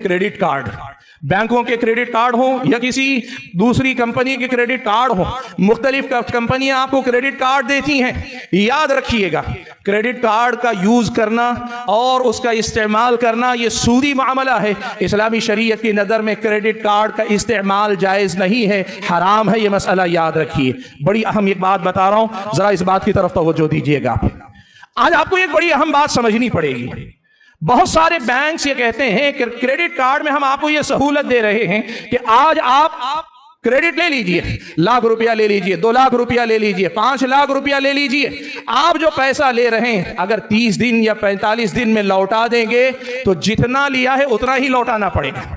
Credit card, बैंकों के credit card हो या किसी दूसरी कंपनी के क्रेडिट कार्ड हो, मुख्तलिफ कंपनियां आपको क्रेडिट कार्ड देती हैं। याद रखिएगा, क्रेडिट कार्ड का यूज करना और उसका इस्तेमाल करना ये सूदी मामला है। इस्लामी शरीयत की नज़र में क्रेडिट कार्ड का इस्तेमाल जायज़ नहीं है, हराम है। ये मसला याद रखिए। बड़ी अहम एक बात बता रहा हूं, जरा इस बात की तरफ तवज्जो दीजिएगा। आज आपको एक बड़ी अहम बात समझनी पड़ेगी। बहुत सारे बैंक्स ये कहते हैं कि क्रेडिट कार्ड में हम आपको ये सहूलत दे रहे हैं कि आज आप क्रेडिट ले लीजिए, लाख रुपया ले लीजिए, 2 लाख रुपया ले लीजिए, 5 लाख रुपया ले लीजिए। आप जो पैसा ले रहे हैं अगर 30 दिन या 45 दिन में लौटा देंगे तो जितना लिया है उतना ही लौटाना पड़ेगा,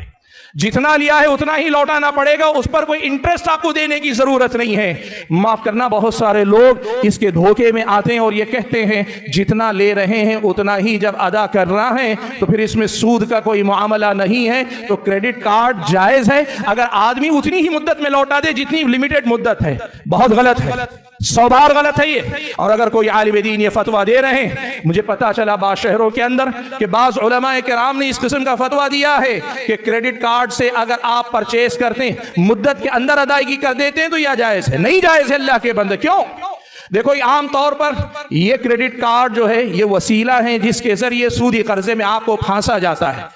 जितना लिया है उतना ही लौटाना पड़ेगा। उस पर कोई इंटरेस्ट आपको देने की जरूरत नहीं है। माफ करना, बहुत सारे लोग इसके धोखे में आते हैं और ये कहते हैं जितना ले रहे हैं उतना ही जब अदा करना है तो फिर इसमें सूद का कोई मामला नहीं है, तो क्रेडिट कार्ड जायज है अगर आदमी उतनी ही मुद्दत में लौटा दे जितनी लिमिटेड मुद्दत है। बहुत गलत है, 100 बार गलत है ये। और अगर कोई आलिम दीन ये फतवा दे रहे हैं, मुझे पता चला बाज़ शहरों के अंदर कि बाज़ उलमा किराम ने इस किस्म का फतवा दिया है कि क्रेडिट कार्ड से अगर आप परचेस करते हैं, मुद्दत के अंदर अदायगी कर देते हैं तो यह जायज है। नहीं जायज है अल्लाह के बंदे। क्यों? देखो, आम तौर पर ये क्रेडिट कार्ड जो है ये वसीला है जिसके जरिए सूदी कर्जे में आपको फांसा जाता है।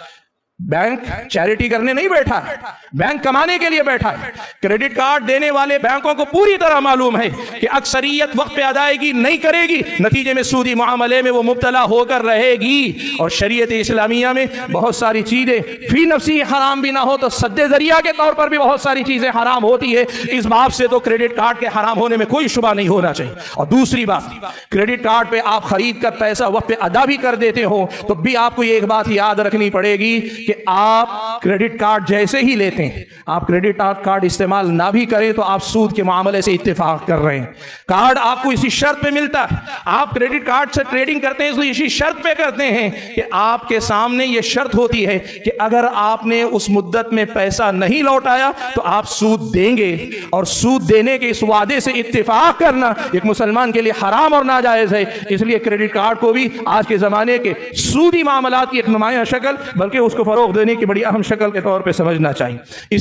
बैंक चैरिटी करने नहीं बैठा है, बैंक कमाने के लिए बैठा है। क्रेडिट कार्ड देने वाले बैंकों को पूरी तरह मालूम है कि अक्सरियत वक्त पे अदायगी नहीं करेगी, नतीजे में सूदी मामले में वो मुब्तला होकर रहेगी। और शरीयत इस्लामिया में बहुत सारी चीजें फी नफ्सी हराम भी ना हो तो सद्दे जरिया के तौर पर भी बहुत सारी चीजें हराम होती है। इस बात से तो क्रेडिट कार्ड के हराम होने में कोई शुबा नहीं होना चाहिए। और दूसरी बात, क्रेडिट कार्ड पे आप खरीद कर पैसा वक्त पे अदा भी कर देते हो तो भी आपको एक बात याद रखनी पड़ेगी कि आप क्रेडिट कार्ड जैसे ही लेते हैं, आप क्रेडिट कार्ड इस्तेमाल ना भी करें तो आप सूद के मामले से इत्तेफाक कर रहे हैं। कार्ड आपको इसी शर्त पे मिलता है, आप क्रेडिट कार्ड से ट्रेडिंग करते हैं इसलिए इसी शर्त पे करते हैं कि आपके सामने ये शर्त होती है कि अगर आपने उस मुद्दत में पैसा नहीं लौटाया तो आप सूद देंगे। और सूद देने के इस वादे से इत्तेफाक करना एक मुसलमान के लिए हराम और नाजायज है। इसलिए क्रेडिट कार्ड को भी आज के जमाने के सूदी मामलात की एक नुमाया शक्ल बल्कि उसको फरोग देने की बड़ी अहम शक्ल के तौर पे समझना चाहिए।